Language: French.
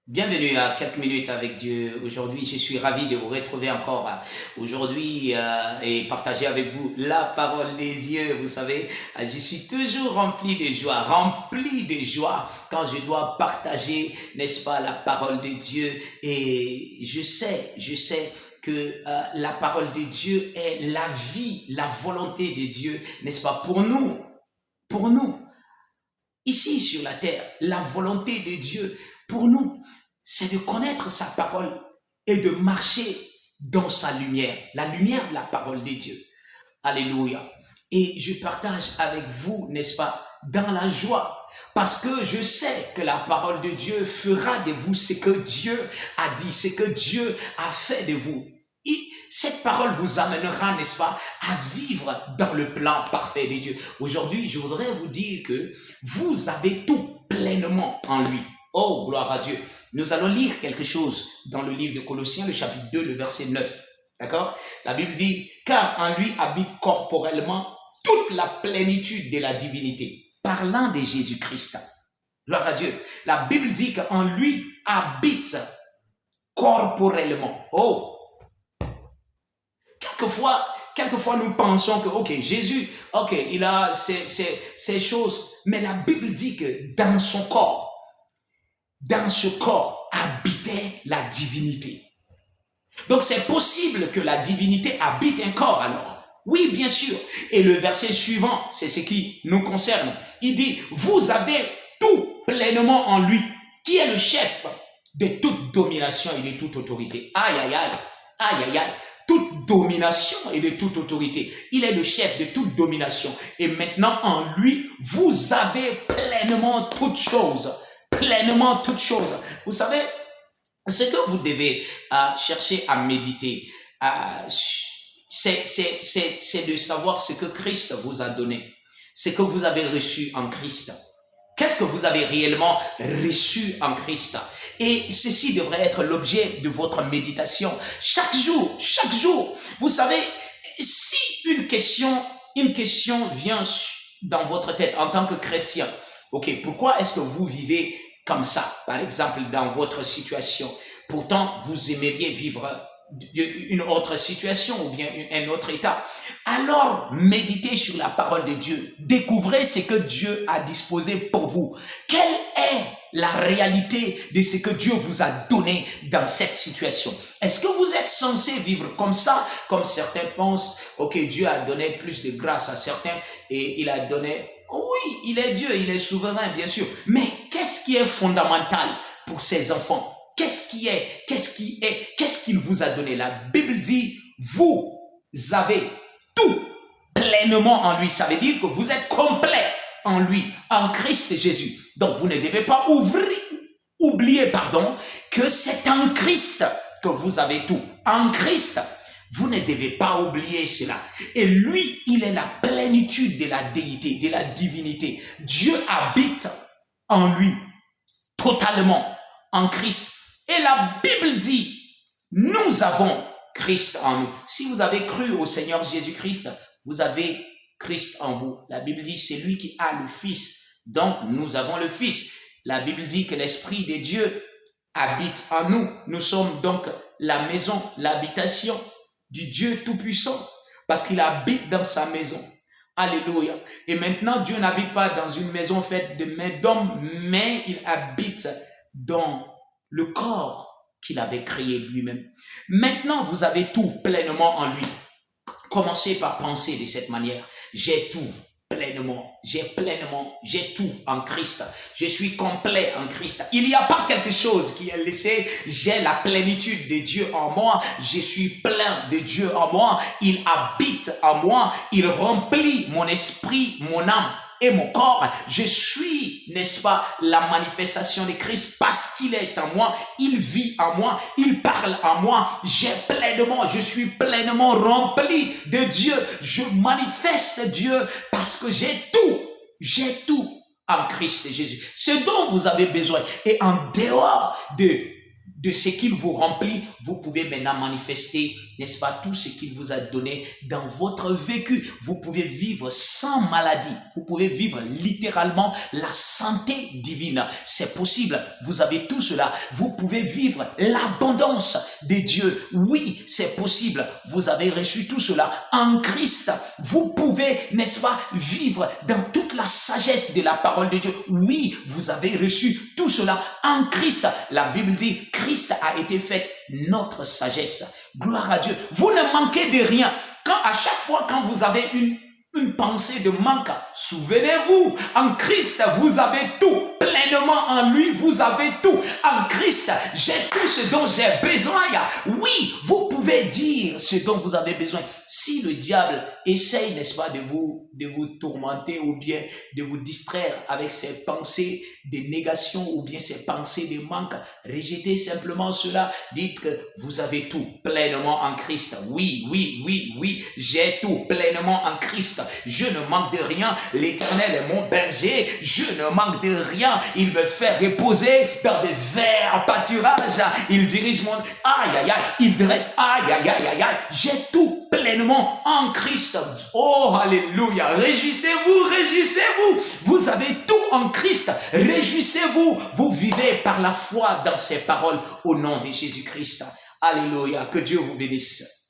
Bienvenue à quelques minutes avec Dieu. Aujourd'hui, je suis ravi de vous retrouver encore aujourd'hui et partager avec vous la parole des dieux. Vous savez, je suis toujours rempli de joie quand je dois partager, n'est-ce pas, la parole de Dieu. Et je sais que la parole de Dieu est la vie, la volonté de Dieu, n'est-ce pas, pour nous. Ici sur la terre, la volonté de Dieu pour nous, c'est de connaître sa parole et de marcher dans sa lumière. La lumière, la parole de Dieu. Alléluia. Et je partage avec vous, n'est-ce pas, dans la joie. Parce que je sais que la parole de Dieu fera de vous ce que Dieu a dit, ce que Dieu a fait de vous. Et cette parole vous amènera, n'est-ce pas, à vivre dans le plan parfait de Dieu. Aujourd'hui, je voudrais vous dire que vous avez tout pleinement en lui. Oh, gloire à Dieu. Nous allons lire quelque chose dans le livre de Colossiens, le chapitre 2, le verset 9. D'accord? La Bible dit, car en lui habite corporellement toute la plénitude de la divinité. Parlant de Jésus-Christ. Gloire à Dieu. La Bible dit qu'en lui habite corporellement. Oh! Quelquefois, nous pensons que, ok, Jésus, ok, il a ces choses, mais la Bible dit que dans ce corps habitait la divinité. Donc c'est possible que la divinité habite un corps alors. Oui, bien sûr. Et le verset suivant, c'est ce qui nous concerne. Il dit, vous avez tout pleinement en lui, qui est le chef de toute domination et de toute autorité. Aïe, aïe, aïe, aïe, aïe, aïe. Toute domination et de toute autorité. Il est le chef de toute domination. Et maintenant, en lui, vous avez pleinement toutes choses. Pleinement toutes choses. Vous savez, ce que vous devez chercher à méditer, c'est de savoir ce que Christ vous a donné, ce que vous avez reçu en Christ. Qu'est-ce que vous avez réellement reçu en Christ? Et ceci devrait être l'objet de votre méditation. Chaque jour, vous savez, si une question vient dans votre tête en tant que chrétien, ok, pourquoi est-ce que vous vivez comme ça, par exemple, dans votre situation? Pourtant, vous aimeriez vivre une autre situation ou bien un autre état. Alors, méditez sur la parole de Dieu. Découvrez ce que Dieu a disposé pour vous. Quelle est la réalité de ce que Dieu vous a donné dans cette situation? Est-ce que vous êtes censé vivre comme ça, comme certains pensent? Ok, Dieu a donné plus de grâce à certains et il a donné... Oui, il est Dieu, il est souverain, bien sûr. Mais qu'est-ce qui est fondamental pour ses enfants? Qu'est-ce qu'il vous a donné? La Bible dit, vous avez tout pleinement en lui. Ça veut dire que vous êtes complet en lui, en Christ Jésus. Donc vous ne devez pas oublier, que c'est en Christ que vous avez tout. En Christ, vous ne devez pas oublier cela. Et lui, il est la plénitude de la déité, de la divinité. Dieu habite en lui, totalement, en Christ. Et la Bible dit, nous avons Christ en nous. Si vous avez cru au Seigneur Jésus-Christ, vous avez Christ en vous. La Bible dit, c'est lui qui a le Fils. Donc, nous avons le Fils. La Bible dit que l'Esprit de Dieu habite en nous. Nous sommes donc la maison, l'habitation du Dieu Tout-Puissant, parce qu'il habite dans sa maison. Alléluia. Et maintenant, Dieu n'habite pas dans une maison faite de mains d'hommes, mais il habite dans le corps qu'il avait créé lui-même. Maintenant, vous avez tout pleinement en lui. Commencez par penser de cette manière. J'ai tout pleinement, j'ai tout en Christ. Je suis complet en Christ. Il n'y a pas quelque chose qui est laissé. J'ai la plénitude de Dieu en moi. Je suis plein de Dieu en moi. Il habite en moi. Il remplit mon esprit, mon âme et mon corps. Je suis, n'est-ce pas, la manifestation de Christ parce qu'il est en moi, il vit en moi, il parle en moi. Je suis pleinement rempli de Dieu. Je manifeste Dieu parce que j'ai tout en Christ Jésus. Ce dont vous avez besoin. Et en dehors de ce qu'il vous remplit, vous pouvez maintenant manifester n'est-ce pas, tout ce qu'il vous a donné dans votre vécu. Vous pouvez vivre sans maladie. Vous pouvez vivre littéralement la santé divine. C'est possible. Vous avez tout cela. Vous pouvez vivre l'abondance de Dieu. Oui, c'est possible. Vous avez reçu tout cela en Christ. Vous pouvez, n'est-ce pas, vivre dans toute la sagesse de la parole de Dieu. Oui, vous avez reçu tout cela en Christ. La Bible dit, Christ a été fait notre sagesse. Gloire à Dieu. Vous ne manquez de rien. À chaque fois quand vous avez une pensée de manque, souvenez-vous, en Christ, vous avez tout. Pleinement en lui, vous avez tout. En Christ, j'ai tout ce dont j'ai besoin. Oui, vous pouvez dire ce dont vous avez besoin. Si le diable essaye, n'est-ce pas, de vous tourmenter ou bien de vous distraire avec ses pensées de négation ou bien ses pensées de manque, rejetez simplement cela. Dites que vous avez tout pleinement en Christ. Oui, oui, oui, oui, j'ai tout pleinement en Christ. Je ne manque de rien. L'Éternel est mon berger. Je ne manque de rien. Il me fait reposer dans des verts pâturages. Il dirige mon... Aïe, aïe, aïe. Il dresse... Aïe, aïe, aïe, aïe, aïe. J'ai tout pleinement en Christ. Oh, alléluia. Réjouissez-vous, réjouissez-vous. Vous avez tout en Christ. Réjouissez-vous. Vous vivez par la foi dans ces paroles au nom de Jésus-Christ. Alléluia. Que Dieu vous bénisse.